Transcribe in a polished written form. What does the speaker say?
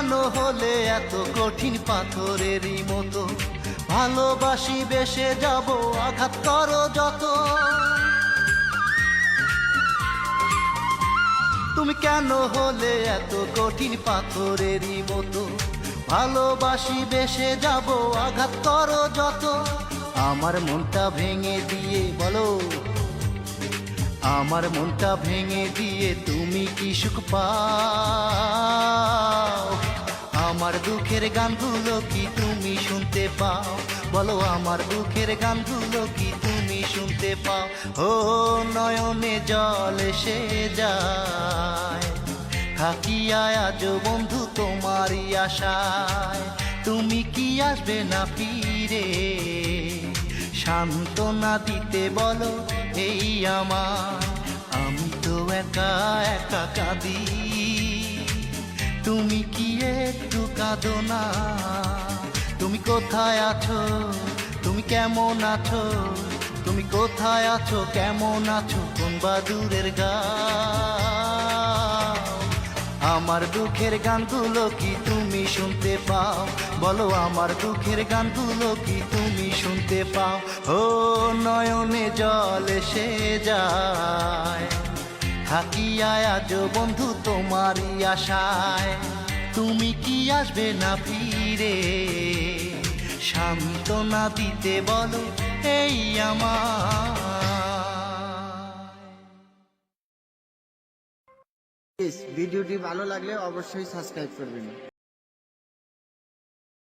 কেন হলে এত কঠিন পাথরেরই মতো, ভালোবাসি বেসে যাব আঘাত করো যত। তুমি কেন হলে এত কঠিন পাথরেরই মতো, ভালোবাসি বেসে যাব আঘাত করো যত। আমার মনটা ভেঙে দিয়ে বলো, আমার মনটা ভেঙে দিয়ে তুমি কি সুখ পাও? আমার দুঃখের গানগুলো কি তুমি শুনতে পাও? বলো আমার দুঃখের গানগুলো কি তুমি শুনতে পাও? ও নয়নে জল এসে যায়, থাকি আজ বন্ধু তোমারই আশায়। তুমি কি আসবে না ফিরে, সান্ত্বনা দিতে বলো এই আমার। আমি তো একা একা কাঁদি, তুমি কি একটু কাঁদো না? তুমি কোথায় আছো, তুমি কেমন আছো? তুমি কোথায় আছো, কেমন আছো, কোন বাদুরের গাও? আমার দুঃখের গানগুলো কি তুমি শুনতে পাও? বলো আমার দুঃখের গানগুলো কি তুমি শুনতে পাও? ও নয়নে জল এসে যায়, থাকি আজ বন্ধু তোমারই আশায়। তুমি কি আসবে না ফিরে, সান্ত্বনা দিতে বলো এই আমার। ভিডিওটি ভালো লাগলে অবশ্যই সাবস্ক্রাইব করবেন।